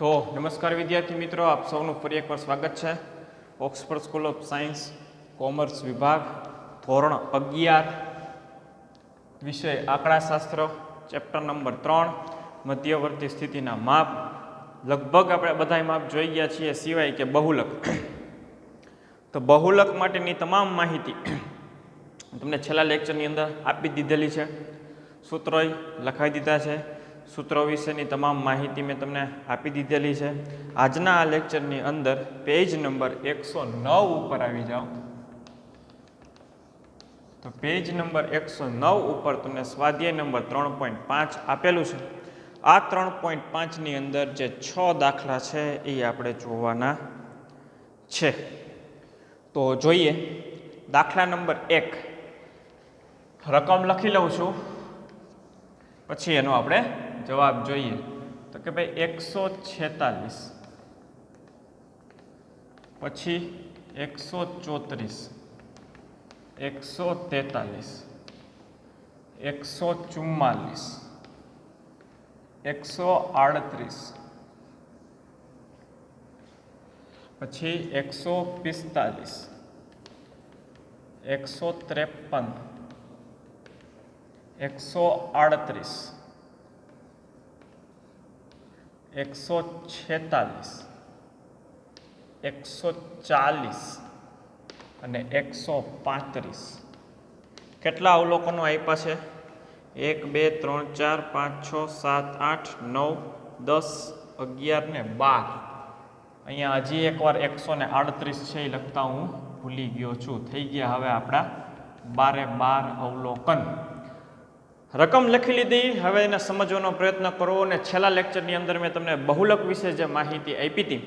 તો નમસ્કાર વિદ્યાર્થી મિત્રો, આપ સૌનું ફરી એકવાર સ્વાગત છે Oxford school of science commerce વિભાગ ધોરણ 11 વિષય આંકડાશાસ્ત્ર ચેપ્ટર નંબર 3 મધ્યવર્તી સ્થિતિના માપ. લગભગ આપણે બધાય માપ જોઈ ગયા છીએ સિવાય કે બહુલક. તો બહુલક માટેની તમામ માહિતી તમને છેલ્લા લેક્ચરની અંદર આપી દીધેલી છે. સૂત્રોય લખાઈ દીધા છે. સૂત્રો વિશેની તમામ માહિતી મેં તમને આપી દીધેલી છે. આજના આ લેક્ચરની અંદર પેજ નંબર 109 ઉપર આવી જાઓ. તો પેજ નંબર 109 ઉપર તમને સ્વાધ્યાય નંબર 3.5 આપેલું છે. આ 3.5 ની અંદર જે 6 દાખલા છે એ આપણે જોવાના છે. તો જોઈએ દાખલા નંબર 1. રકમ લખી લઉં છું, પછી એનો આપણે જવાબ જોઈએ. તો કે ભાઈ 146, પછી 134, 143, 144, 138, પછી 145, 153, 138, 146, 140 અને 135. કેટલા અવલોકનો આપ્યા છે? 1 2 3 4 5 6 7 8 9 10 11 ને 12. અહીંયા હજી એકવાર 138 છે એ લખતા હું ભૂલી ગયો છું. થઈ ગયા હવે આપણા 12 અવલોકન. રકમ લખી લીધી. હવે એને સમજવાનો પ્રયત્ન કરો. અને છેલ્લા લેક્ચરની અંદર મેં તમને બહુલક વિશે જે માહિતી આપી હતી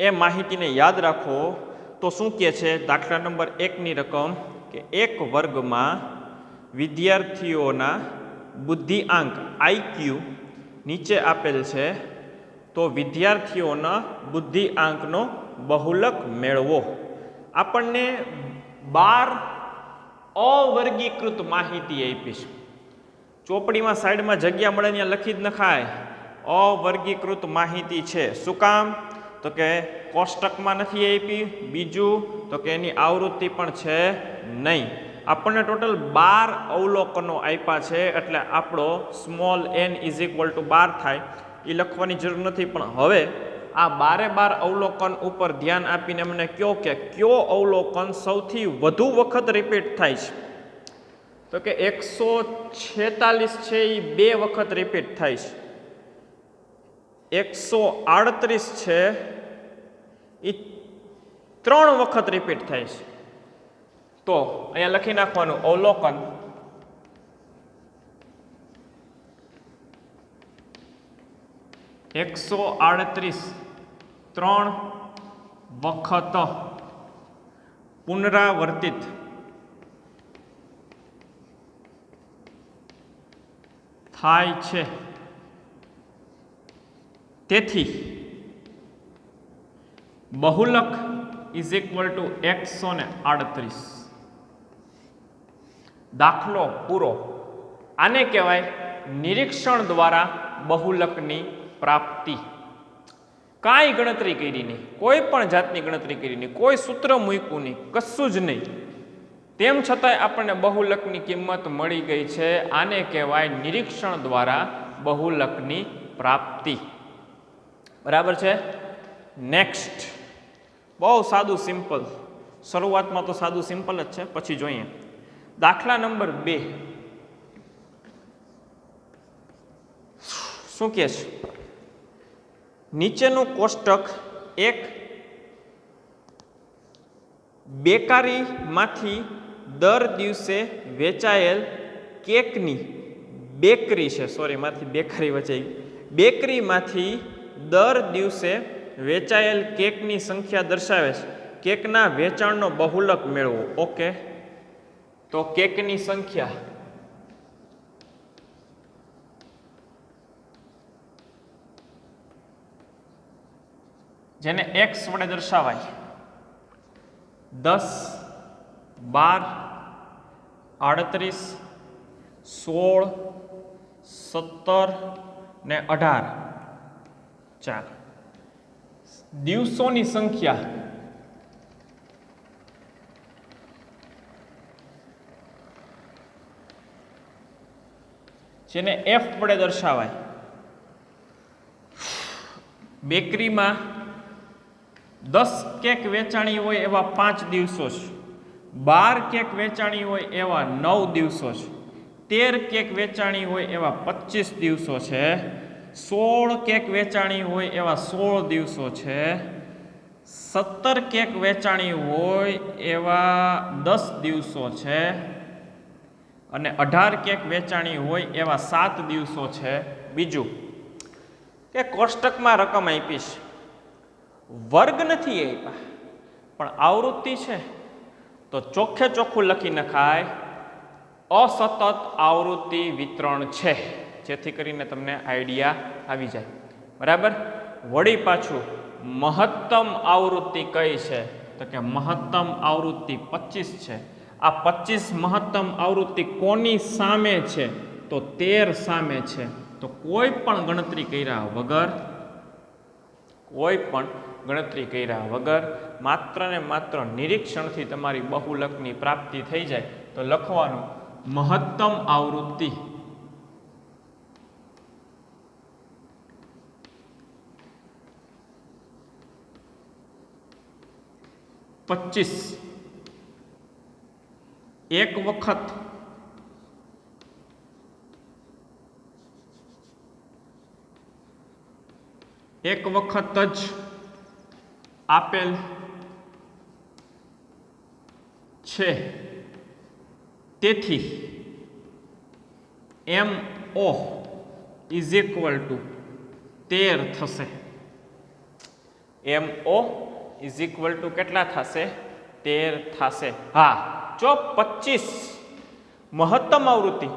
એ માહિતીને યાદ રાખો. તો શું કહે છે દાખલા નંબર 1ની રકમ કે એક વર્ગમાં વિદ્યાર્થીઓના બુદ્ધિઆંક IQ નીચે આપેલ છે. તો વિદ્યાર્થીઓના બુદ્ધિઆંકનો બહુલક મેળવો. આપણને 12 અવર્ગીકૃત માહિતી આપી છે. ચોપડીમાં સાઈડમાં જગ્યા મળે ત્યાં લખી જ નખાય અવર્ગીકૃત માહિતી છે. શું કામ? તો કે કોષ્ટકમાં નથી આપી. બીજું તો કે એની આવૃત્તિ પણ છે નહીં. આપણને ટોટલ 12 અવલોકનો આપ્યા છે. એટલે આપણો સ્મોલ n = 12 થાય એ લખવાની જરૂર નથી. પણ હવે આ 12 અવલોકન ઉપર ધ્યાન આપીને મને કહો કે કયો અવલોકન સૌથી વધુ વખત રિપીટ થાય છે? તો કે 146 છે એ 2 વખત રિપીટ થાય છે. 138 છે એ 3 વખત રિપીટ થાય છે. તો અહીંયા લખી નાખવાનું અવલોકન ,138 3 વખત પુનરાવર્તિત થાય છે. તેથી બહુલક = 138. દાખલો પૂરો. આને કહેવાય નિરીક્ષણ દ્વારા બહુલકની પ્રાપ્તિ. કાંઈ ગણતરી કરી નહીં, કોઈ પણ જાતની ગણતરી કરી નહીં, કોઈ સૂત્ર મૂક્યું નહીં, કશું જ નહીં. તેમ છતાંય આપણને બહુલકની કિંમત મળી ગઈ છે. આને કહેવાય નિરીક્ષણ દ્વારા બહુલકની પ્રાપ્તિ. બરાબર છે? નેક્સ્ટ. બહુ સાદું સિમ્પલ. શરૂઆતમાં તો સાદું સિમ્પલ જ છે, પછી જોઈએ. દાખલા નંબર 2. શું કહે છે? નીચેનું કોષ્ટક એક બેકરીમાંથી દર દિવસે વેચાયેલ કેકની બેકરી છે. સોરી, માંથી બેકરી વચાઈ. બેકરીમાંથી દર દિવસે વેચાયેલ કેકની સંખ્યા દર્શાવે છે. કેકના વેચાણનો બહુલક મેળવો. ઓકે, તો કેકની સંખ્યા જેને x વડે દર્શાવાય 10, 12, 38, 16, 17 ને 18. ચાલો, દિવસોની સંખ્યા જેને F વડે દર્શાવાય. બેકરીમાં 10 કેક વેચાણી હોય એવા 5 દિવસો છે, 12 કેક વેચાણી હોય એવા 9 દિવસો છે, 13 કેક વેચાણી હોય એવા 25 દિવસો છે, 16 કેક વેચાણી હોય એવા 16 દિવસો છે, 17 કેક વેચાણી હોય એવા 10 દિવસો છે અને 18 કેક વેચાણી હોય એવા 7 દિવસો છે. બીજું કે કોષ્ટકમાં રકમ આપી છે, વર્ગ નથી આપ્યા, પણ આવૃત્તિ છે તો ચોખ્ખે ચોખ્ખું લખી નખાય અસતત આવૃત્તિ વિતરણ છે, જેથી કરીને તમને આઈડિયા આવી જાય. બરાબર. વળી પાછું મહત્તમ આવૃત્તિ કઈ છે તો કે મહત્તમ આવૃત્તિ 25 છે. આ 25 મહત્તમ આવૃત્તિ કોની સામે છે તો 13 સામે છે. તો કોઈ પણ ગણતરી કર્યા વગર માત્ર ને માત્ર નિરીક્ષણથી તમારી બહુલકની પ્રાપ્તિ થઈ જાય તો લખવાનું મહત્તમ આવૃત્તિ પચીસ એક વખત જ આપેલ છે, તેથી MO ઇઝ ઇક્વલ ટુ 13 થશે. MO ઇઝ ઇક્વલ ટુ કેટલા થશે? 13 થશે. હા, જો 25 મહત્તમ આવૃત્તિ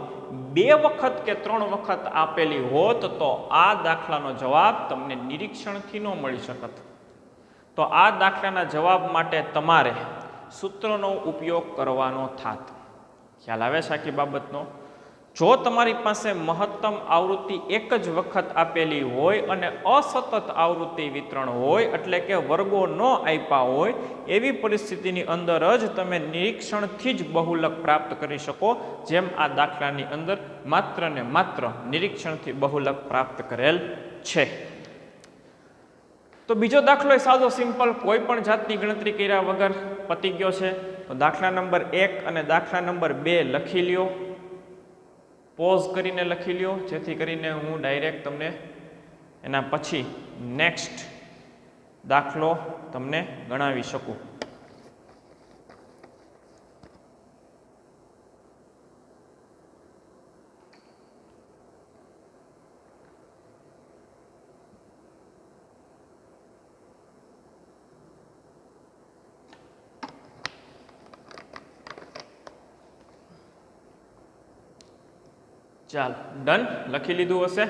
2 વખત કે 3 વખત આપેલી હોત તો આ દાખલાનો જવાબ તમને નિરીક્ષણથી ન મળી શકત. તો આ દાખલાના જવાબ માટે તમારે સૂત્રનો ઉપયોગ કરવાનો થાત. ખ્યાલ આવે છે આખી બાબતનો? જો તમારી પાસે મહત્તમ આવૃત્તિ એક જ વખત આપેલી હોય અને અસતત આવૃત્તિ વિતરણ હોય, એટલે કે વર્ગો ન આપ્યા હોય, એવી પરિસ્થિતિની અંદર જ તમે નિરીક્ષણથી જ બહુલક પ્રાપ્ત કરી શકો, જેમ આ દાખલાની અંદર માત્ર ને માત્ર નિરીક્ષણથી બહુલક પ્રાપ્ત કરેલ છે. તો બીજો દાખલો એ સાદો સિમ્પલ, કોઈ પણ જાતની ગણતરી કર્યા વગર પતી ગયો છે. તો દાખલા નંબર 1 અને દાખલા નંબર 2 લખી લ્યો, પોઝ કરીને લખી લ્યો, જેથી કરીને હું ડાયરેક્ટ તમને એના પછી નેક્સ્ટ દાખલો તમને ગણાવી શકું. ચાલો, ડન. લખી લીધું હશે.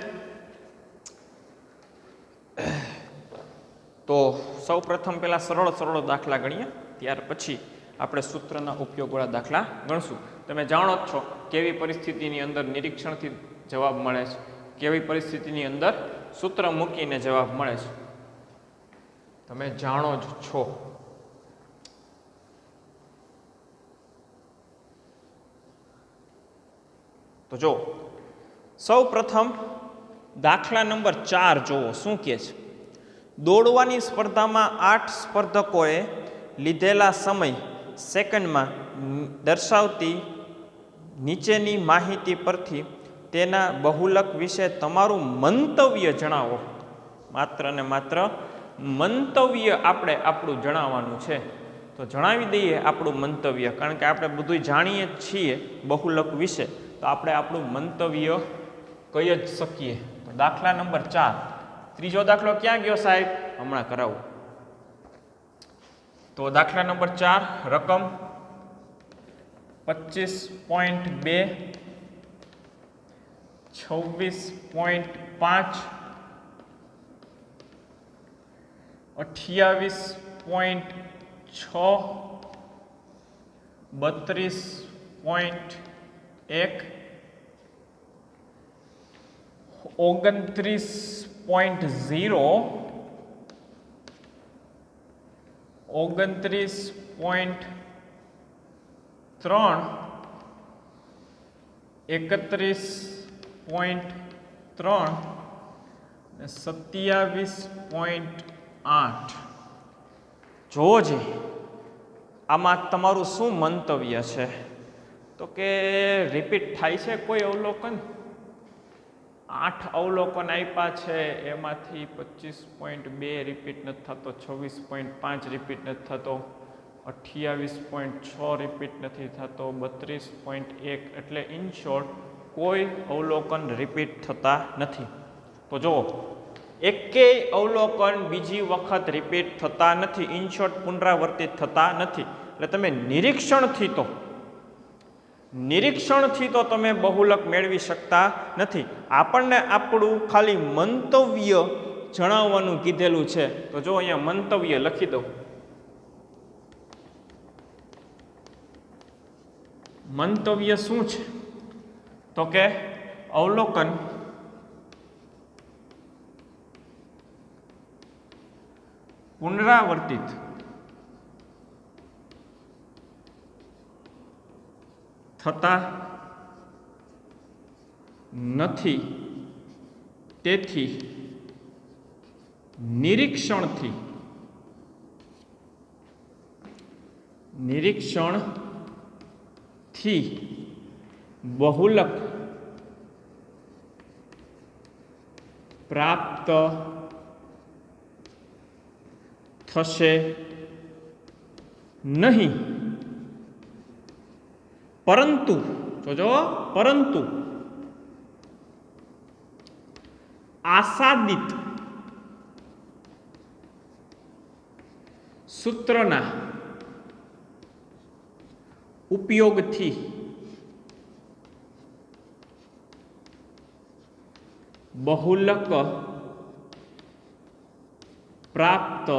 તો સૌ પ્રથમ પહેલા સરળ દાખલા ગણીએ, ત્યાર પછી આપણે સૂત્રના ઉપયોગવાળા દાખલા ગણશું. તમે જાણો જ છો કેવી પરિસ્થિતિની અંદર નિરીક્ષણથી જવાબ મળે છે, કેવી પરિસ્થિતિની અંદર સૂત્ર મૂકીને જવાબ મળે છે, તમે જાણો જ છો. તો જો સૌ પ્રથમ દાખલા નંબર 4 જોવો, શું કહે છે? દોડવાની સ્પર્ધામાં 8 સ્પર્ધકોએ લીધેલા સમય સેકન્ડમાં દર્શાવતી નીચેની માહિતી પરથી તેના બહુલક વિશે તમારું મંતવ્ય જણાવો. માત્ર ને માત્ર મંતવ્ય આપણે આપણું જણાવવાનું છે. તો જણાવી દઈએ આપણું મંતવ્ય, કારણ કે આપણે બધું જાણીએ છીએ બહુલક વિશે, તો આપણે આપણું મંતવ્ય કહી જ શકીએ. તો દાખલા નંબર 4. ત્રીજો દાખલો ક્યાં ગયો સાહેબ? હમણાં કરાવું. તો દાખલા નંબર 4, રકમ 25.2, 26.5, 28.6, 32.1, 29.5, 29.0 29.3 31.3 ને 27.8 જોજે આમાં તમારું શું મંતવ્ય છે તો કે રિપીટ થાય છે કોઈ અવલોકન 8 અવલોકન આપ્યા છે એમાંથી 25.2 રિપીટ નથી થતો 26.5 રિપીટ નથી થતો 28.6 રિપીટ નથી થતો 32.1 એટલે ઇન શોર્ટ કોઈ અવલોકન રિપીટ થતા નથી તો જુઓ એકેય અવલોકન બીજી વખત રિપીટ થતા નથી ઇન શોર્ટ પુનરાવર્તિત થતા નથી એટલે તમે નિરીક્ષણથી તો તમે બહુલક મેળવી શકતા નથી આપણને આપણું ખાલી મંતવ્ય જણાવવાનું કીધેલું છે તો જો અહીંયા મંતવ્ય લખી દઉં મંતવ્ય શું છે તો કે અવલોકન પુનરાવર્તિત થતા નથી તેથી નિરીક્ષણથી બહુલક પ્રાપ્ત થશે નહીં પરંતુ આસાદિત સૂત્રના ઉપયોગથી બહુલક પ્રાપ્ત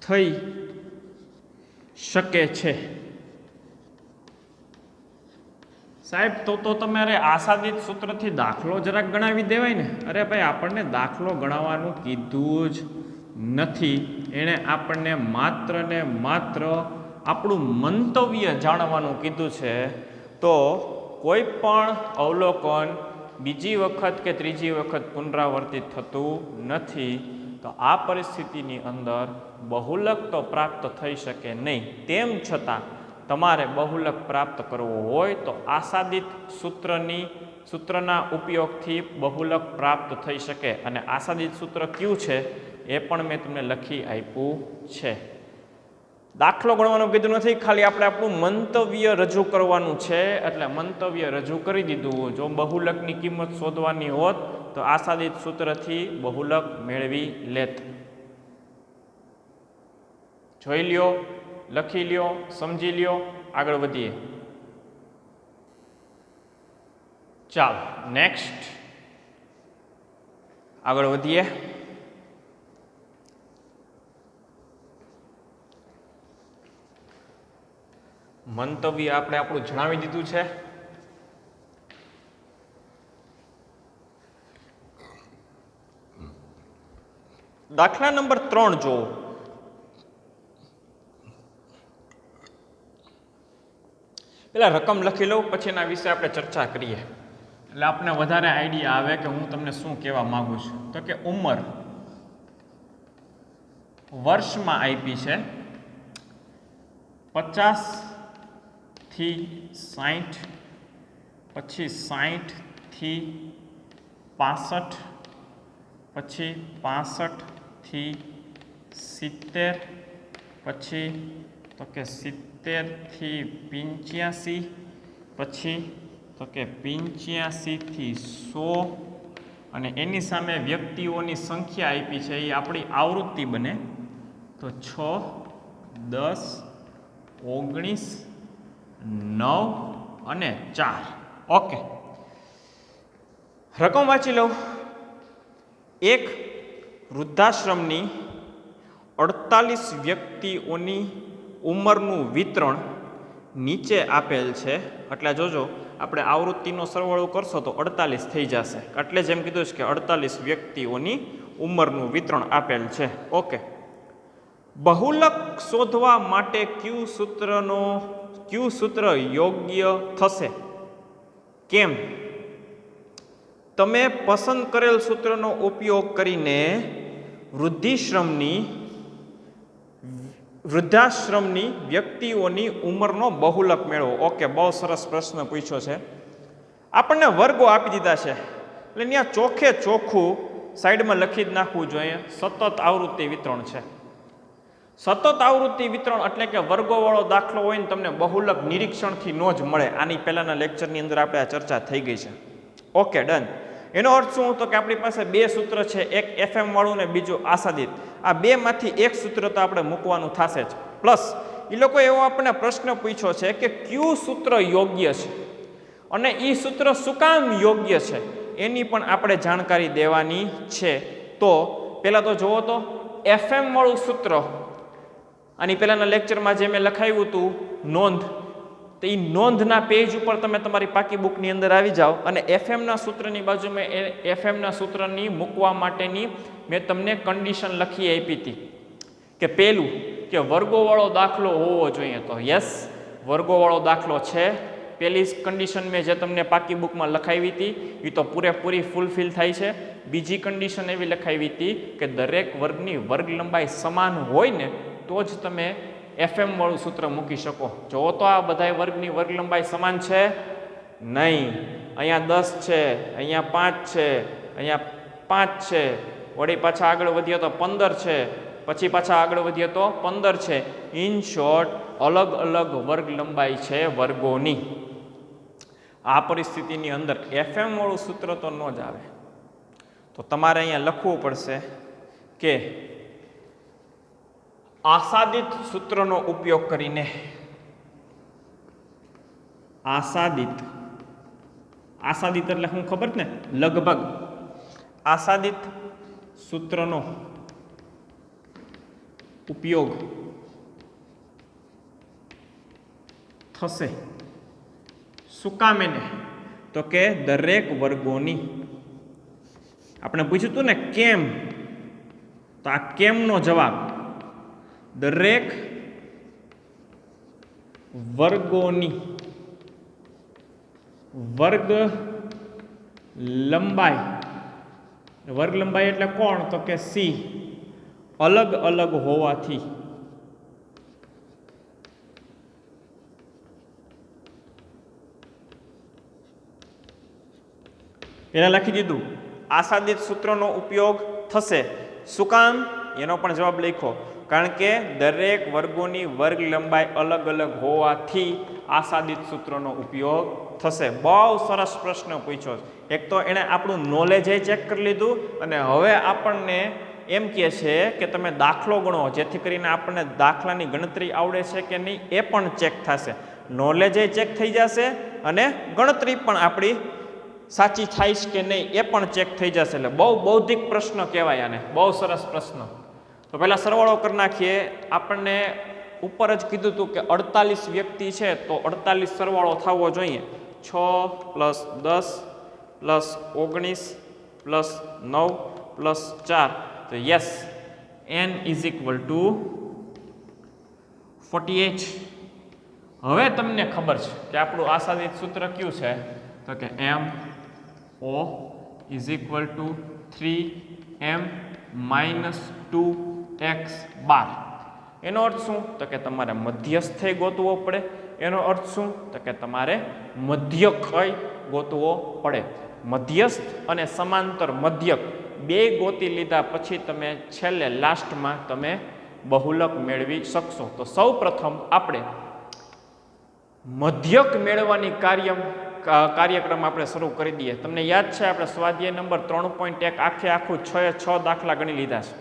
થઈ શકે છે સાહેબ તો તમારે આસાદિત સૂત્રથી દાખલો જરાક ગણાવી દેવાય ને અરે ભાઈ આપણને દાખલો ગણાવવાનું કીધું જ નથી એણે આપણને માત્ર ને માત્ર આપણું મંતવ્ય જાણવાનું કીધું છે તો કોઈ પણ અવલોકન બીજી વખત કે ત્રીજી વખત પુનરાવર્તિત થતું નથી તો આ પરિસ્થિતિની અંદર બહુલક તો પ્રાપ્ત થઈ શકે નહીં તેમ છતાં તમારે બહુલક પ્રાપ્ત કરવો હોય તો આસાદિત સૂત્રના ઉપયોગથી બહુલક પ્રાપ્ત થઈ શકે અને આસાદિત સૂત્ર કયું છે એ પણ મેં તમને લખી આપ્યું છે દાખલો ગણવાનું કીધું નથી ખાલી આપણે આપણું મંતવ્ય રજૂ કરવાનું છે એટલે મંતવ્ય રજૂ કરી દીધું જો બહુલકની કિંમત શોધવાની હોત તો આસાદિત સૂત્રથી બહુલક મેળવી લેત જોઈ લ્યો લખી લ્યો સમજી લ્યો આગળ વધીએ ચાલો નેક્સ્ટ આગળ વધીએ મંતવ્ય આપણે આપણું જણાવી દીધું છે દાખલા નંબર 3 જો પેલા રકમ લખી લઉં પછી એના વિશે આપણે ચર્ચા કરીએ એટલે આપણે વધારે આઈડિયા આવે કે હું તમને શું કહેવા માંગુ છું તો કે ઉંમર વર્ષમાં આપી છે 50 થી 60 પછી 60 થી 65 પછી 65 થી 70 પછી તો કે 70 થી 85 પછી તો કે 85 થી 100 અને એની સામે વ્યક્તિઓની સંખ્યા આપી છે એ આપણી આવૃત્તિ બને તો 6 10 19 9 અને 4 ઓકે રકમ વાંચી લઉં એક વૃદ્ધાશ્રમની 48 વ્યક્તિઓની ઉંમરનું વિતરણ નીચે આપેલ છે એટલે જોજો આપણે આવૃત્તિનો સરવાળો કરશો તો 48 થઈ જશે. એટલે જેમ કીધું છે કે 48 વ્યક્તિઓની ઉંમરનું વિતરણ આપેલ છે. ઓકે, બહુલક શોધવા માટે ક્યુ સૂત્ર યોગ્ય થશે? કેમ? તમે પસંદ કરેલ સૂત્રનો ઉપયોગ કરીને વૃદ્ધાશ્રમની વ્યક્તિઓની ઉંમરનો બહુલક મેળવો. ઓકે, બહુ સરસ પ્રશ્ન પૂછ્યો છે. આપણને વર્ગો આપી દીધા છે એટલે ત્યાં ચોખ્ખે ચોખ્ખું સાઈડમાં લખી જ નાખવું જોઈએ સતત આવૃત્તિ વિતરણ છે. સતત આવૃત્તિ વિતરણ એટલે કે વર્ગોવાળો દાખલો હોય ને તમને બહુલક નિરીક્ષણથી ન જ મળે. આની પહેલાના લેક્ચરની અંદર આપણે આ ચર્ચા થઈ ગઈ છે. Okay, done. એનો અર્થ શું? તો કે આપણી પાસે બે સૂત્ર છે, એક FM વાળું ને બીજું આસાદિત. આ બેમાંથી એક સૂત્ર તો આપણે મૂકવાનું થશે જ. પ્લસ એ લોકો એવો આપણને પ્રશ્ન પૂછ્યો છે કે કયું સૂત્ર યોગ્ય છે અને એ સૂત્ર શું કામ યોગ્ય છે એની પણ આપણે જાણકારી દેવાની છે. તો પહેલાં તો જુઓ તો FM વાળું સૂત્ર, આની પહેલાંના લેક્ચરમાં જે મેં લખાવ્યું હતું નોંધ, તો એ નોંધના પેજ ઉપર તમે તમારી પાકી બુકની અંદર આવી જાઓ અને FMના સૂત્રની બાજુમાં FMના સૂત્રની મૂકવા માટેની મેં તમને કન્ડિશન લખી આપી હતી કે પહેલું કે વર્ગોવાળો દાખલો હોવો જોઈએ. તો યસ, વર્ગોવાળો દાખલો છે. પહેલી કન્ડિશન મેં જે તમને પાકી બુકમાં લખાવી હતી એ તો પૂરેપૂરી ફૂલફિલ થાય છે. બીજી કન્ડિશન એવી લખાવી હતી કે દરેક વર્ગની વર્ગ લંબાઈ સમાન હોય ને તો જ તમે FM વાળું સૂત્ર મૂકી શકો. જો તો આ બધા વર્ગની વર્ગ લંબાઈ સમાન છે નહીં. અહીંયા 10 છે, અહીંયા 5 છે, અહીંયા 5 છે, વળી પાછા આગળ વધીએ તો 15 છે, પછી પાછા આગળ વધીએ તો 15 છે. ઇન શોર્ટ અલગ અલગ વર્ગ લંબાઈ છે વર્ગોની. આ પરિસ્થિતિની અંદર FM વાળું સૂત્ર તો ન જ આવે. તો તમારે અહીંયા લખવું પડશે કે આસાદિત સૂત્રનો ઉપયોગ કરીને આસાદિત એટલે શું ખબર ને? લગભગ આસાદિત સૂત્રનો ઉપયોગ થશે. શું કામ એને? તો કે દરેક વર્ગોની. આપણે પૂછ્યું હતું ને કેમ, તો આ કેમનો જવાબ દરેક વર્ગોની વર્ગ લંબાઈ એટલે કોણ? તો કે C અલગ અલગ હોવાથી પહેલા લખી દીધું આસાદિત સૂત્રનો ઉપયોગ થશે. શું કામ? એનો પણ જવાબ લખો. કારણ કે દરેક વર્ગોની વર્ગ લંબાઈ અલગ અલગ હોવાથી આસાદિત સૂત્રનો ઉપયોગ થશે. બહુ સરસ પ્રશ્ન પૂછ્યો. એક તો એણે આપણું નોલેજ ચેક કરી લીધું અને હવે આપણને એમ કહે છે કે તમે દાખલો ગણો, જેથી કરીને આપણને દાખલાની ગણતરી આવડે છે કે નહીં એ પણ ચેક થશે. નોલેજ ચેક થઈ જશે અને ગણતરી પણ આપણી સાચી થાય છે કે નહીં એ પણ ચેક થઈ જશે. એટલે બહુ બૌદ્ધિક પ્રશ્ન કહેવાય આને. બહુ સરસ પ્રશ્ન. તો પહેલાં સરવાળો કરી નાખીએ. આપણને ઉપર જ કીધું હતું કે 48 વ્યક્તિ છે તો 48 સરવાળો થવો જોઈએ. 6 + 10 + 19 + 9 + 4. તો યસ, n = 48. હવે તમને ખબર છે કે આપણું આસાદિત સૂત્ર કયું છે? તો કે MO = 3m - 2x બાર. એનો અર્થ શું? તો કે તમારે મધ્યસ્થ ગોતવો પડે. એનો અર્થ શું? તો કે તમારે મધ્યક ગોતવો પડે. મધ્યસ્થ અને સમાંતર મધ્યક બે ગોતી લીધા પછી તમે છેલ્લે લાસ્ટમાં તમે બહુલક મેળવી શકશો. તો સૌ પ્રથમ આપણે મધ્યક મેળવવાની કાર્યક્રમ આપણે શરૂ કરી દઈએ. તમને યાદ છે આપણે સ્વાધ્યાય નંબર 3.1 આખું 6 દાખલા ગણી લીધા છે.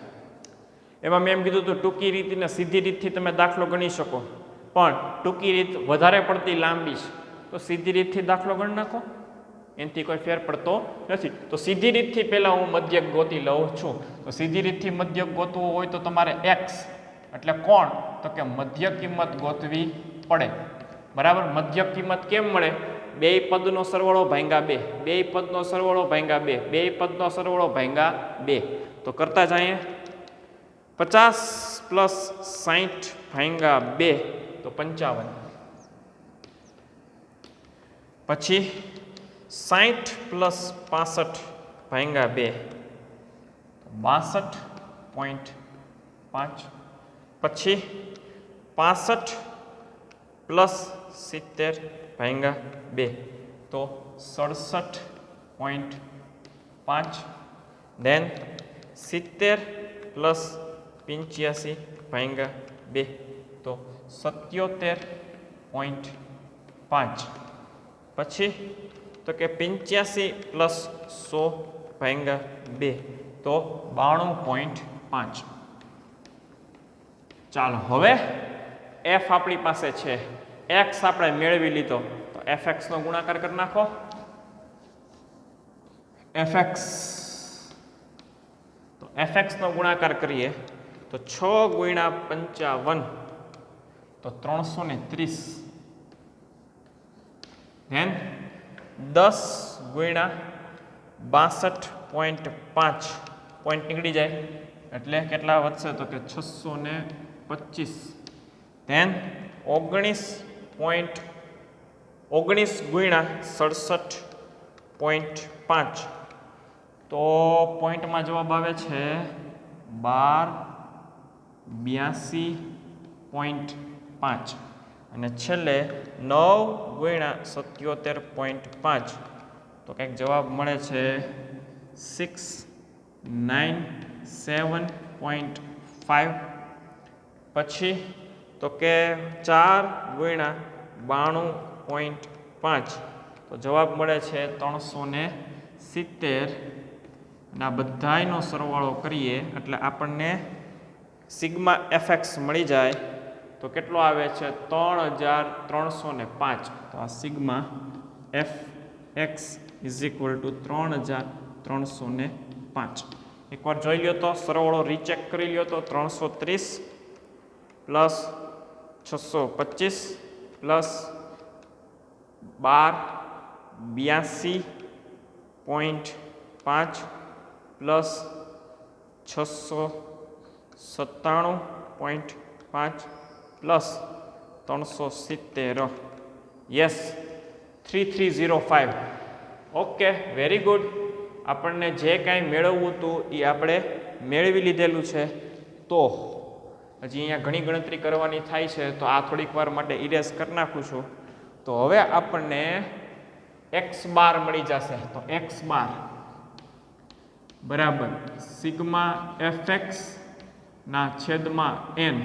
એમાં મેં એમ કીધું હતું ટૂંકી રીત અને સીધી રીતથી તમે દાખલો ગણી શકો, પણ ટૂંકી રીત વધારે પડતી લાંબી છે તો સીધી રીતથી દાખલો ગણી નાખો, એનાથી કોઈ ફેર પડતો નથી. તો સીધી રીતથી પહેલાં હું મધ્યક ગોતી લઉં છું. તો સીધી રીતથી મધ્યક ગોતવું હોય તો તમારે x એટલે કોણ? તો કે મધ્ય કિંમત ગોતવી પડે. બરાબર. મધ્ય કિંમત કેમ મળે? બે પદનો સરવાળો ભાંગ્યા બે, બે પદનો સરવાળો ભાંગ્યા બે, બે પદનો સરવાળો ભાંગ્યા બે. તો કરતા જઈએ 50 પ્લસ 60 ભાંગ્યા બે તો 55. પછી 60 પ્લસ 65 ભાંગ્યા બે 62.5. પછી 65 પ્લસ 70 ભાંગ્યા બે તો 67.5. દેન 70 પ્લસ 85 ભાંગ્યા બે તો 77.5. પછી તો કે 85 પ્લસ 100 ભાંગ્યા બે તો 92.5. ચાલો હવે એફ આપણી પાસે છે, એક્સ આપણે મેળવી લીધો તો એફ એક્સનો ગુણાકાર કરી નાખો. એફ એક્સનો ગુણાકાર કરીએ તો 6 ગુણ્યા 55 તો 330. ધેન 10 ગુણ્યા 62.5 પોઈન્ટ નીકળી જાય એટલે કેટલા વધશે તો કે 625. ધેન 19 ગુણ્યા 67.5 તો પોઈન્ટમાં જવાબ આવે છે 1282.5. અને છેલ્લે 9 ગુણ્યા 77.5 તો કંઈક જવાબ મળે છે 697.5. પછી તો કે 4 ગુણ્યા 92.5 તો જવાબ મળે છે 370. અને આ બધાયનો સરવાળો કરીએ એટલે આપણને સિગ્મા એફએક્સ મળી જાય તો કેટલો આવે છે 3305. તો આ sigma F x is equal two 3305. એકવાર જોઈ લ્યો તો સરવાળો રીચેક કરી લ્યો તો 330 plus 625 plus 1282.5 plus 697.5 plus 370. Yes 3305. Okay, very good. આપણને જે કાંઈ મેળવવું હતું એ આપણે મેળવી લીધેલું છે. તો હજી અહીંયા ઘણી ગણતરી કરવાની થાય છે તો આ થોડીક વાર માટે ઇરેઝ કરી નાખું છું. તો હવે આપણને એક્સ બાર મળી જશે. તો એક્સ બાર બરાબર સિગ્મા એફ એક્સ ના છેદમાં એન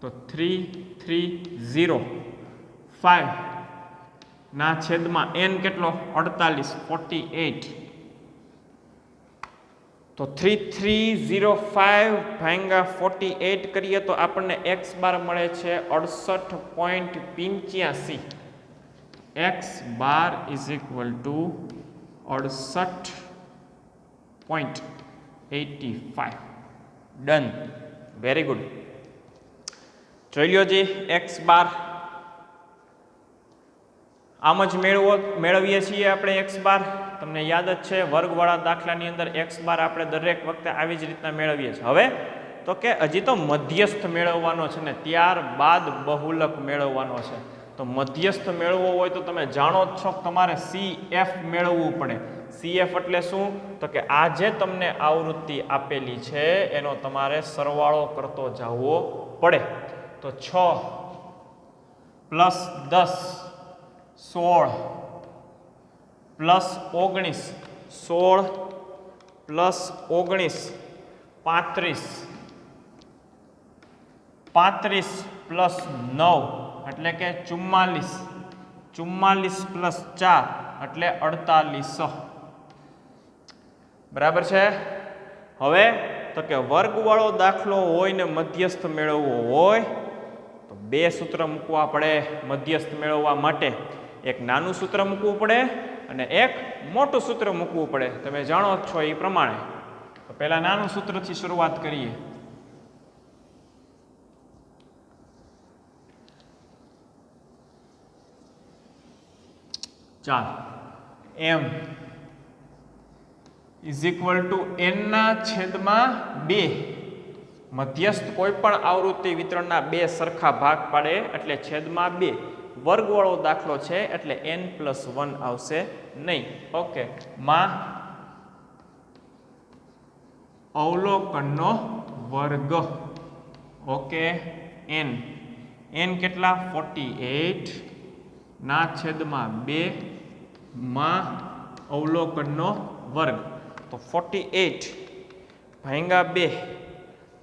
તો 3305 ના છેદમાં એન કેટલો 48. તો 3305 ભાંગ્યા 48 કરીએ તો આપણને એક્સ બાર મળે છે 68.85. X bar is equal two 68.85. Done. Very good. જોઈ લ્યો જી એક્સ બાર આમ જ મેળવીએ છીએ આપણે એક્સ બાર. તમને યાદ જ છે વર્ગવાળા દાખલાની અંદર એક્સ બાર આપણે દરેક વખતે આવી જ રીતના મેળવીએ છીએ. હવે તો કે હજી તો મધ્યસ્થ મેળવવાનો છે ને ત્યારબાદ બહુલક મેળવવાનો છે. તો મધ્યસ્થ મેળવવો હોય તો તમે જાણો જ છો કે તમારે CF મેળવવું પડે. CF એટલે શું? તો કે આ જે તમને આવૃત્તિ આપેલી છે એનો તમારે સરવાળો કરતો જવો પડે. તો 6 પ્લસ 10 16 પ્લસ 19 16 પ્લસ 19 35 35 પ્લસ 9 એટલે કે 44 44 પ્લસ 4 એટલે 48. બરાબર છે. હવે તો કે વર્ગવાળો દાખલો હોય ને મધ્યસ્થ મેળવવો હોય તો બે સૂત્ર મૂકવા પડે મધ્યસ્થ મેળવવા માટે. એક નાનું સૂત્ર મૂકવું પડે અને એક મોટું સૂત્ર મૂકવું પડે. તમે જાણો છો એ પ્રમાણે. તો પહેલા નાનું સૂત્રથી શરૂઆત કરીએ. ચાલ m is equal two n ના છેદમાં 2 મધ્યસ્થ કોઈ પણ આવૃત્તિ વિતરણના બે સરખા ભાગ પાડે એટલે છેદમાં 2 વર્ગવાળો દાખલો છે એટલે n+1 આવશે નહીં. ઓકે, માં અવલોકનનો વર્ગ. ઓકે, n કેટલા 48 ના છેદમાં 2 માં અવલોકનનો વર્ગ. તો 48 ભાગ્યા 2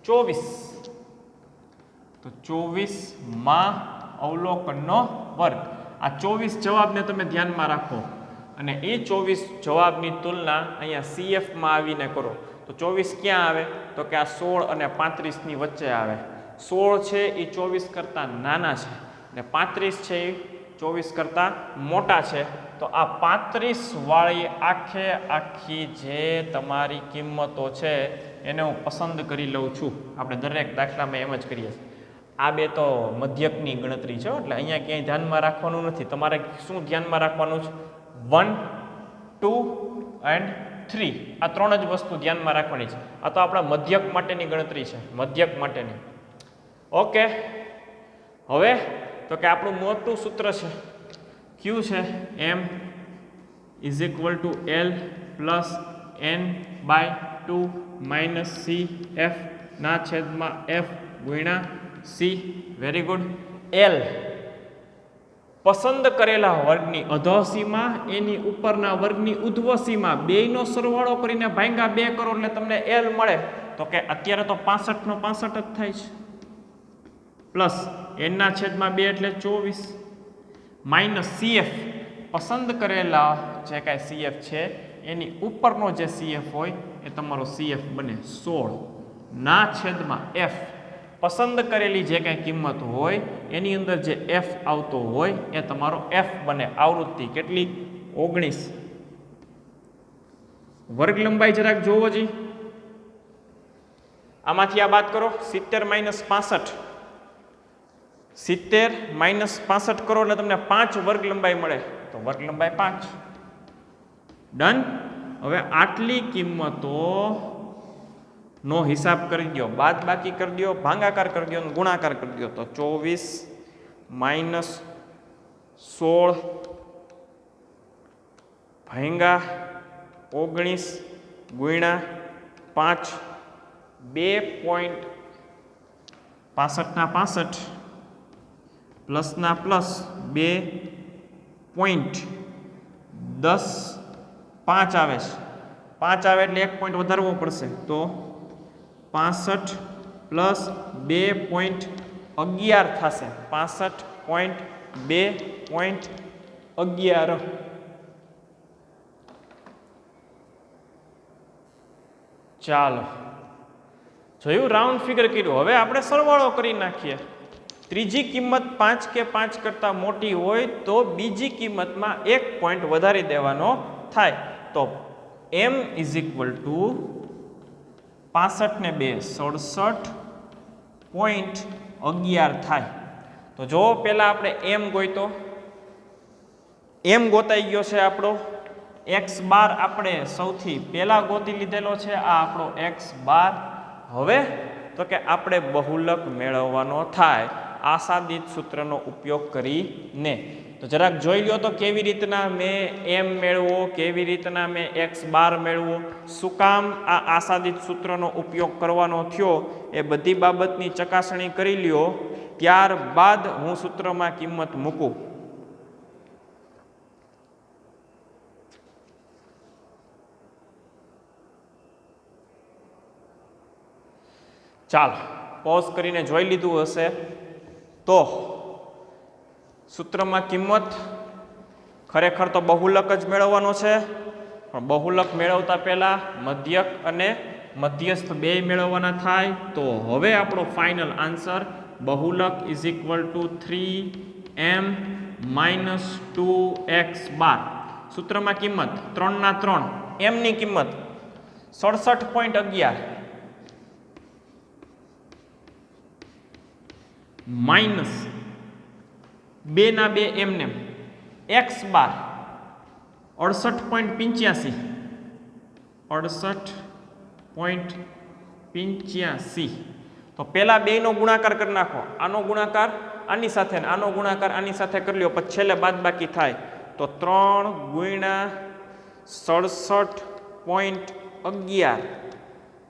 24. તો 24 માં અવલોકનનો વર્ગ. આ 24 જવાબને તમે ધ્યાનમાં રાખો અને એ 24 જવાબની તુલના અહીંયા CF માં આવીને કરો. તો 24 ક્યાં આવે? તો કે આ 16 અને 35 ની વચ્ચે આવે. 16 છે એ 24 કરતા નાના છે અને 35 છે એ 24 કરતા મોટા છે. તો આ 35 વાળી આખે આખી જે તમારી કિંમતો છે એને હું પસંદ કરી લઉં છું. આપણે દરેક દાખલામાં એમ જ કરીએ છીએ. આ બે તો મધ્યકની ગણતરી છે એટલે અહીંયા ક્યાંય ધ્યાનમાં રાખવાનું નથી. તમારે શું ધ્યાનમાં રાખવાનું છે? 1, 2 and 3 આ ત્રણ જ વસ્તુ ધ્યાનમાં રાખવાની છે. આ તો આપણા મધ્યક માટેની ગણતરી છે, મધ્યક માટેની. ઓકે, હવે તો કે આપણું મોટું સૂત્ર છે Q છે m is equal two L plus n/2 minus CF ના છેદમાં F ગુણ્યા C. Very good. L પસંદ કરેલા વર્ગની અધઃસીમા એની ઉપરના વર્ગની ઉધ્વસીમા બેયનો સરવાળો કરીને ભાગ્યા 2 કરો એટલે તમને L મળે. તો કે અત્યારે તો 65 નો 65 જ થાય છે પ્લસ n ના છેદમાં 2 એટલે 24 માઇનસ CF પસંદ કરેલા જે કાંઈ CF છે એની ઉપરનો જે CF હોય એ તમારો CF બને 16 ના છેદમાં F પસંદ કરેલી જે કાંઈ કિંમત હોય એની અંદર જે F આવતો હોય એ તમારો F બને. આવૃત્તિ કેટલી? 19. વર્ગ લંબાઈ જરાક જોવો જી. આમાંથી આ બાદ કરો 70 - 65. 70 - 65 કરો એટલે તમને 5 વર્ગ લંબાઈ મળે. તો વર્ગ લંબાઈ 5. ડન. હવે આટલી કિંમતો નો હિસાબ કરી દો, બાદ બાકી કરી દો, ભાગાકાર કરી દો અને ગુણાકાર કરી દો. તો 24 - 16 ભાગ્યા 19 ગુણ્યા 5 2.65 ના 65 પ્લસના પ્લસ 2.10 5 આવે છે. 5 આવે એટલે 1 પોઈન્ટ વધારવો પડશે. તો 65 પ્લસ 2.11 થશે. 65.2.11. ચાલો, જોયું? રાઉન્ડ ફિગર કર્યું. હવે આપણે સરવાળો કરી નાખીએ. ત્રીજી કિંમત 5 કે 5 કરતાં મોટી હોય તો બીજી કિંમતમાં 1 પોઈન્ટ વધારી દેવાનો થાય. તો m ઇઝ ઇક્વલ ટુ 65 ને 2 67.11 થાય. તો જો પહેલાં આપણે m ગોઈતો, m ગોતાઈ ગયો છે આપણો. x બાર આપણે સૌથી પહેલાં ગોતી લીધેલો છે, આ આપણો x બાર. હવે તો કે આપણે બહુલક મેળવવાનો થાય આશાદિત સૂત્રનો ઉપયોગ કરીને. તો જરાક જોઈ લો તો કેવી રીતના મેં m મેળવો, કેવી રીતના મેં x બાર મેળવો, શું કામ આ આશાદિત સૂત્રનો ઉપયોગ કરવાનો થયો એ બધી બાબતની ચકાસણી કરી લ્યો. ત્યારબાદ હું સૂત્રમાં કિંમત મૂકું. ચાલો, પોઝ કરીને જોઈ લીધું હશે તો સૂત્રમાં કિંમત ખરેખર તો બહુલક જ મેળવવાનો છે, પણ બહુલક મેળવતા પહેલા મધ્યક અને મધ્યસ્થ બે મેળવવાના થાય. તો હવે આપણો ફાઇનલ આન્સર બહુલક is equal to 3m - 2x bar. સૂત્રમાં કિંમત 3 ના 3, m ની કિંમત 67.11 માઇનસ 2 ના 2 એમને x બાર 68.85 68.85 તો પેલા બેનો ગુણાકાર કરી નાખો આનો ગુણાકાર આની સાથે ને આનો ગુણાકાર આની સાથે કરી લ્યો પછી છેલ્લે બાદબાકી થાય તો 3 ગુણ્યા 67.11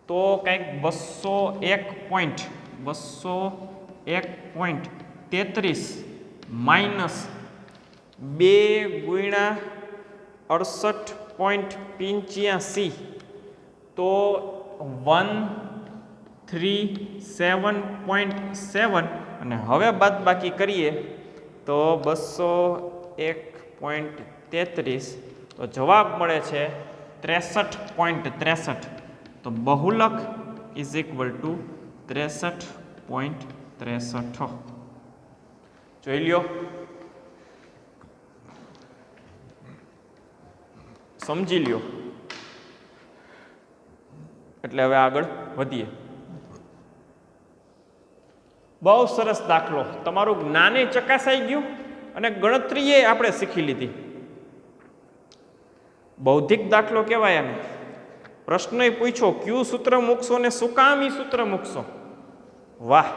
તો કંઈક 201.33 માઇનસ 2 ગુણ્યા 68.85 તો 137.7 અને હવે બાદબાકી કરીએ તો 201.33 તો જવાબ મળે છે 63.63 તો બહુલક ઇઝ ઇક્વલ ટુ 63.63 જોઈ લ્યો સમજી લ્યો એટલે હવે આગળ વધીએ બહુ સરસ દાખલો તમારું જ્ઞાને ચકાસાઈ ગયું અને ગણતરીએ આપણે શીખી લીધી બૌદ્ધિક દાખલો કહેવાય આને પ્રશ્નએ પૂછ્યો ક્યુ સૂત્ર મૂકશો ને શું કામ ઈ સૂત્ર મૂકશો વાહ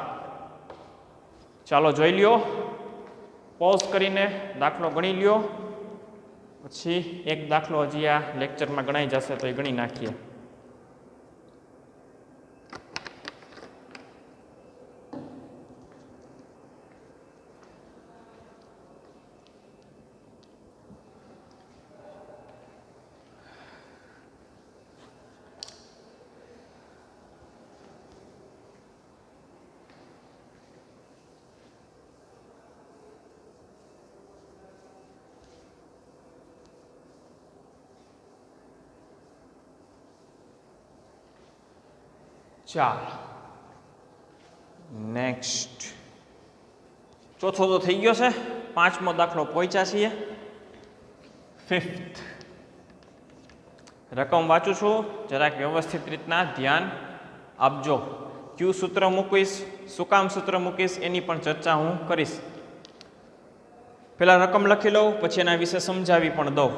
ચાલો જોઈ લ્યો પોઝ કરીને દાખલો ગણી લ્યો પછી એક દાખલો હજી આ લેક્ચરમાં ગણાઈ જશે તો એ ગણી નાખીએ ચાલો નેક્સ્ટ ચોથો તો થઈ ગયો છે પાંચમો દાખલો પહોંચ્યા છીએ ફિફ્થ રકમ વાંચું છું જરાક વ્યવસ્થિત રીતના ધ્યાન આપજો ક્યુ સૂત્ર મૂકીશ શું કામ સૂત્ર મૂકીશ એની પણ ચર્ચા હું કરીશ પહેલા રકમ લખી લઉં પછી એના વિશે સમજાવી પણ દઉં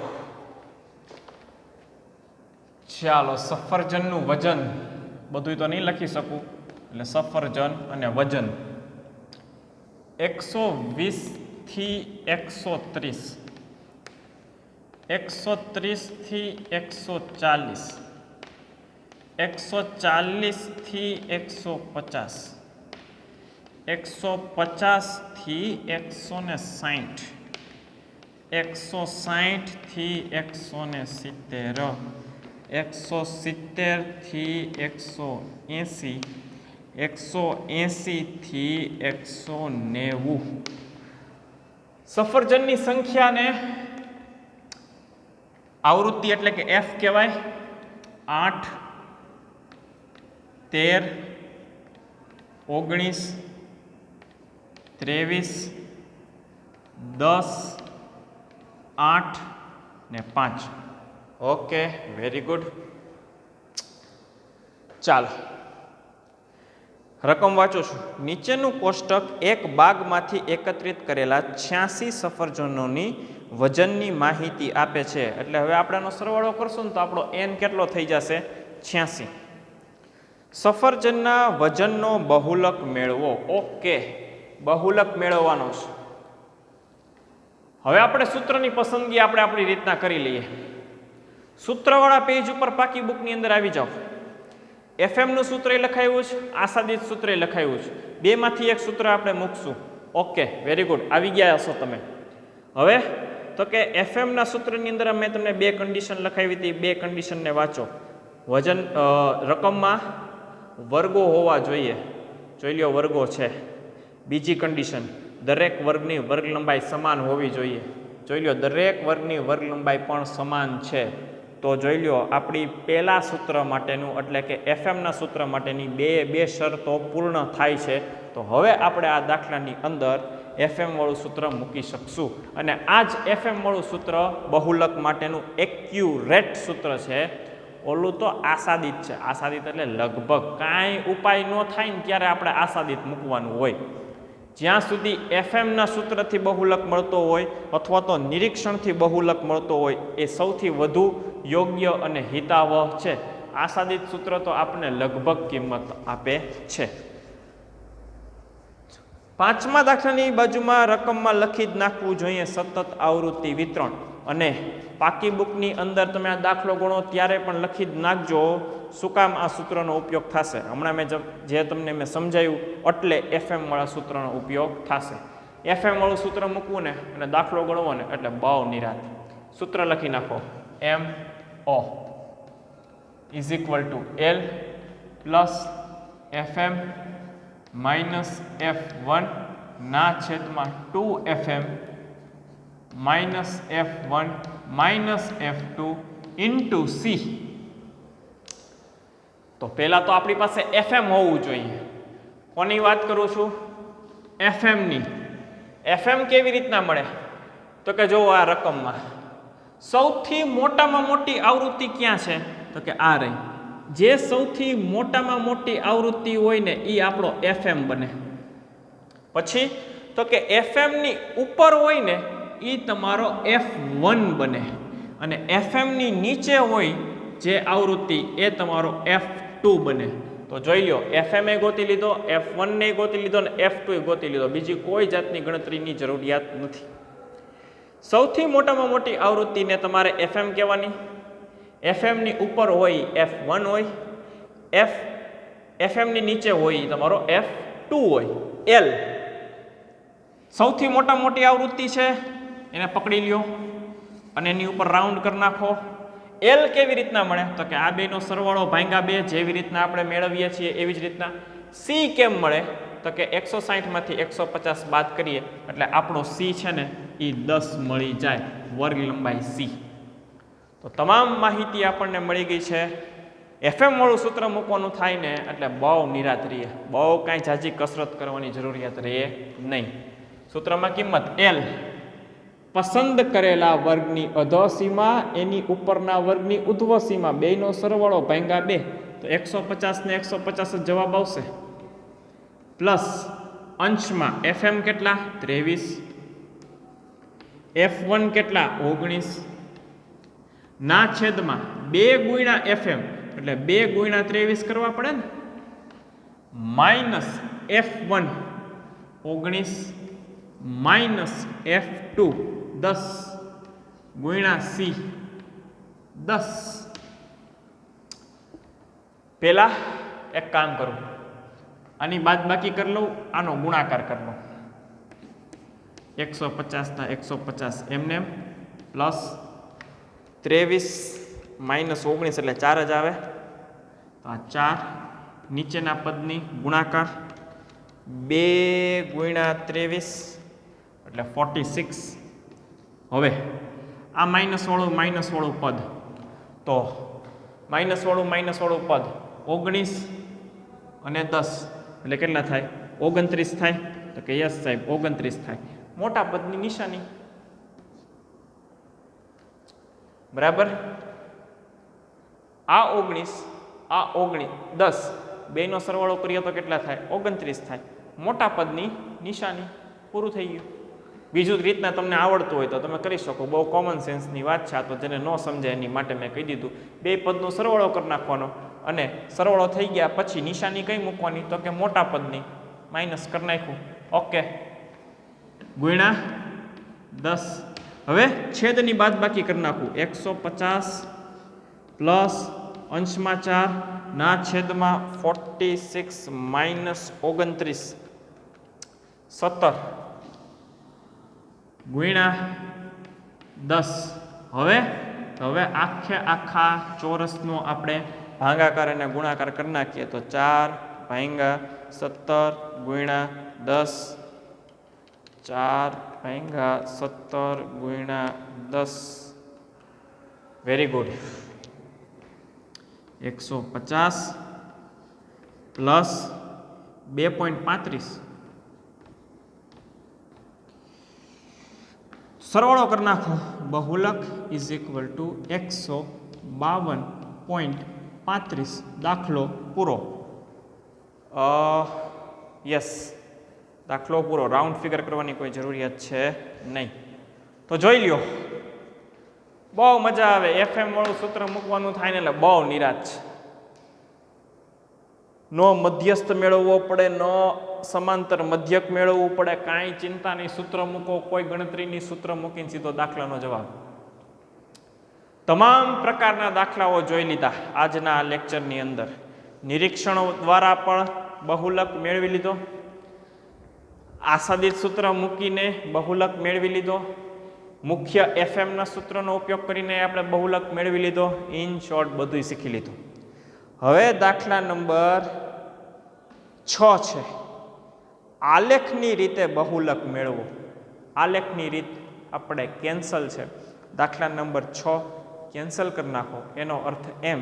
ચાલો સફરજનનું વજન બધું તો નહીં લખી શકું એટલે સફરજન અને વજન 120 થી 130 130 થી 140 140 થી 150 150 થી 160 160 થી 170 170 થી 180 180 થી 190 સફરજનની સંખ્યાને આવૃત્તિ એટલે કે F કહેવાય 8 13 19 23 10 8 ને 5 ઓકે વેરી ગુડ ચાલો રકમ વાંચું છું નીચેનું કોષ્ટક એક બાગમાંથી એકત્રિત કરેલા 86 સફરજનોની વજનની માહિતી આપે છે એટલે હવે આપણે આનો સરવાળો કરશું ને તો આપણો n કેટલો થઈ જશે 86 સફરજનના વજનનો બહુલક મેળવો ઓકે બહુલક મેળવવાનો છે હવે આપણે સૂત્રની પસંદગી આપણે આપણી રીતના કરી લઈએ સૂત્રવાળા પેજ ઉપર પાકી બુકની અંદર આવી જાઓ FM નું સૂત્ર લખાયું છે આસાદિત સૂત્ર લખાયું છે બેમાંથી એક સૂત્ર આપણે મૂકશું ઓકે વેરી ગુડ આવી ગયા હશો તમે હવે તો કે FM ના સૂત્રની અંદર મેં તમને બે કન્ડિશન લખાવી હતી બે કન્ડિશનને વાંચો વજન રકમમાં વર્ગો હોવા જોઈએ જોઈ લ્યો વર્ગો છે બીજી કન્ડિશન દરેક વર્ગની વર્ગ લંબાઈ સમાન હોવી જોઈએ જોઈ લ્યો દરેક વર્ગની વર્ગ લંબાઈ પણ સમાન છે તો જોઈ લ્યો આપણી પહેલા સૂત્ર માટેનું એટલે કે FM ના સૂત્ર માટેની બે શરતો પૂર્ણ થાય છે તો હવે આપણે આ દાખલાની અંદર FM વાળું સૂત્ર મૂકી શકશું અને આ જ FM વાળું સૂત્ર બહુલક માટેનું એક્યુરેટ સૂત્ર છે ઓલું તો આસાદિત છે આસાદિત એટલે લગભગ કાંઈ ઉપાય ન થાય ને ત્યારે આપણે આસાદિત મૂકવાનું હોય જ્યાં સુધી એફએમના સૂત્રથી બહુલક મળતો હોય અથવા તો નિરીક્ષણથી બહુલક મળતો હોય એ સૌથી વધુ યોગ્ય અને હિતાવહ છે. આશાદિત સૂત્ર તો આપણને લગભગ કિંમત આપે છે. 5મા દાખલાની બાજુમાં રકમમાં લખી જ નાખવું જોઈએ સતત આવૃત્તિ વિતરણ. અને પાકી બુકની અંદર તમે આ દાખલો ગણો ત્યારે પણ લખી જ નાખજો શું કામ આ સૂત્રનો ઉપયોગ થશે. હમણાં જે તમને મેં સમજાવ્યું એટલે એફએમ વાળા સૂત્રનો ઉપયોગ થશે. એફએમ વાળું સૂત્ર મૂકવું ને અને દાખલો ગણવો ને એટલે બહુ નિરાંત. સૂત્ર લખી નાખો M O is equal to L plus FM minus F1 ના છેદમાં 2FM minus F1 minus F2 into C. તો પહેલા તો આપણી પાસે FM હોવું જોઈએ. કોની વાત કરું છું? FMની. FM કેવી રીતના મળે? તો કે જો આ રકમમાં સૌથી મોટામાં મોટી આવૃત્તિ ક્યાં છે? તો કે આ રહી. જે સૌથી મોટામાં મોટી આવૃત્તિ હોય ને એ આપણો FM બને. પછી તો કે FMની ઉપર હોય ને એ તમારો F1 બને. અને FMની નીચે હોય જે આવૃત્તિ એ તમારો F2 બને. તો જોઈ લો FM એ ગોતી લીધો, F1 ને ગોતી લીધો અને F2 એ ગોતી લીધો. બીજી કોઈ જાતની ગણતરીની જરૂરિયાત નથી. સૌથી મોટામાં મોટી આવૃત્તિને તમારે FM કહેવાની. FMની ઉપર હોય F1 હોય, FMની નીચે હોય તમારો F2 હોય. L સૌથી મોટી આવૃત્તિ છે એને પકડી લ્યો અને એની ઉપર રાઉન્ડ કરી નાખો. L કેવી રીતના મળે? તો કે આ બેનો સરવાળો ભાગ્યા 2 જેવી રીતના આપણે મેળવીએ છીએ એવી જ રીતના. C કેમ મળે? તો કે 160 માંથી 150 બાદ કરીએ એટલે આપણો C છે ને એ 10 મળી જાય, વર્ગ લંબાઈ C. તો તમામ માહિતી આપણને મળી ગઈ છે. FM વાળું સૂત્ર મૂકવાનું થાય ને એટલે બહુ નિરાંત રહીએ, બહુ કાંઈ ઝાઝી કસરત કરવાની જરૂરિયાત રહે નહીં. સૂત્રમાં કિંમત L પસંદ કરેલા વર્ગની અધઃસીમા એની ઉપરના વર્ગની ઉધ્વસીમા બેયનો સરવાળો ભાગ્યા 2 તો 150 ને 150 જ જવાબ આવશે. પ્લસ અંશમાં FM કેટલા? 23, F1 કેટલા? 19 ના છેદમાં 2 ગુણ્યા FM એટલે 2 ગુણ્યા 23 કરવા પડે ને, માઇનસ F1 19 માઇનસ F2 10 ગુણ્યા C 10. પહેલા એક કામ કરું, આની બાદબાકી કરી લઉં, આનો ગુણાકાર કરી લઉં. 150 ના 150 એમને પ્લસ 23 માઇનસ 19 એટલે 4 જ આવે. તો આ 4 નીચેના પદની ગુણાકાર 2 ગુણ્યા 23 એટલે 46. હવે આ માઇનસ વાળું પદ, તો માઇનસ વાળું પદ 19 અને 10 એટલે કેટલા થાય? 29 થાય. તો કે યસ સાહેબ 29 થાય. મોટા પદની નિશાની. બરાબર. આ 19 10 બેનો સરવાળો કરીએ તો કેટલા થાય? 29 થાય. મોટા પદની નિશાની. પૂરું થઈ ગયું. બીજું રીતના તમને આવડતું હોય તો તમે કરી શકો, બહુ કોમન સેન્સની વાત છે. આ તો જેને ન સમજાય એની માટે મેં કહી દીધું. બે પદનો સરવાળો કરી નાખવાનો અને સરવાળો થઈ ગયા પછી નિશાની કઈ મૂકવાની? તો કે મોટા પદની. માઇનસ કરી નાખ્યું. ઓકે, ગુણ્યા 10. હવે છેદની બાદબાકી કરી નાખું. 150 પ્લસ અંશમાં 4 ના છેદમાં 46 માઇનસ 29 17 ગુણ્યા 10. હવે આખા ચોરસનો આપણે ભાગાકાર અને ગુણાકાર કરી નાખીએ તો 4 ભાગ્યા 17 ગુણ્યા 10 4 ભાગ્યા 17 ગુણ્યા 10. Very good. 150 પ્લસ 2.35 સરવાળો કરી નાખો. બહુલક ઇઝ ઇક્વલ ટુ 152.35. દાખલો પૂરો. યસ, દાખલો પૂરો. રાઉન્ડ ફિગર કરવાની કોઈ જરૂરિયાત છે નહીં. તો જોઈ લ્યો, બહુ મજા આવે. FM વાળું સૂત્ર મૂકવાનું થાય ને એટલે બહુ નિરાશ. નો મધ્યસ્થ મેળવવો પડે, નો સમાંતર મધ્યક મેળવવું પડે, કાંઈ ચિંતા નહીં. સૂત્ર મૂકો, કોઈ ગણતરીની સૂત્ર મૂકીને સીધો દાખલાનો જવાબ. તમામ પ્રકારના દાખલાઓ જોઈ લીધા આજના લેક્ચરની અંદર. નિરીક્ષણો દ્વારા પણ બહુલક મેળવી લીધો, આસાદિત સૂત્ર મૂકીને બહુલક મેળવી લીધો, મુખ્ય એફએમના સૂત્રનો ઉપયોગ કરીને આપણે બહુલક મેળવી લીધો. ઇન શોર્ટ બધું શીખી લીધું. હવે દાખલા નંબર 6 છે, આલેખની રીતે બહુલક મેળવો. આલેખની રીત આપણે કેન્સલ છે. દાખલા નંબર 6 કેન્સલ કરી નાખો. એનો અર્થ એમ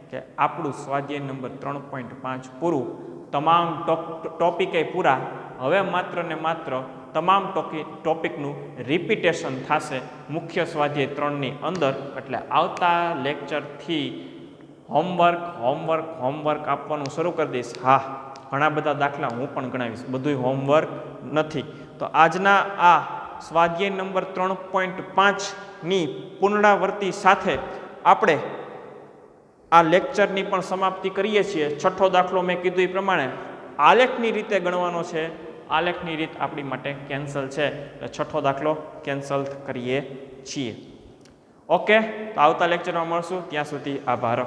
કે આપણું સ્વાધ્યાય નંબર 3.5 પૂરું. તમામ ટોપિકે પૂરા. હવે માત્ર ને માત્ર તમામ ટોપિકનું રિપીટેશન થશે મુખ્ય સ્વાધ્યાય 3ની અંદર. એટલે આવતા લેક્ચરથી હોમવર્ક આપવાનું શરૂ કરી દઈશ. હા, ઘણા બધા દાખલા હું પણ ગણાવીશ, બધું હોમવર્ક નથી. તો આજના આ સ્વાધ્યાય નંબર 3.5ની પુનરાવર્તિ સાથે આપણે આ લેક્ચરની પણ સમાપ્તિ કરીએ છીએ. છઠ્ઠો દાખલો મેં કીધું એ પ્રમાણે આલેખની રીતે ગણવાનો છે. આલેખની રીત આપણી માટે કેન્સલ છે, એટલે છઠ્ઠો દાખલો કેન્સલ કરીએ છીએ. ઓકે, તો આવતા લેક્ચરમાં મળશું. ત્યાં સુધી આભાર.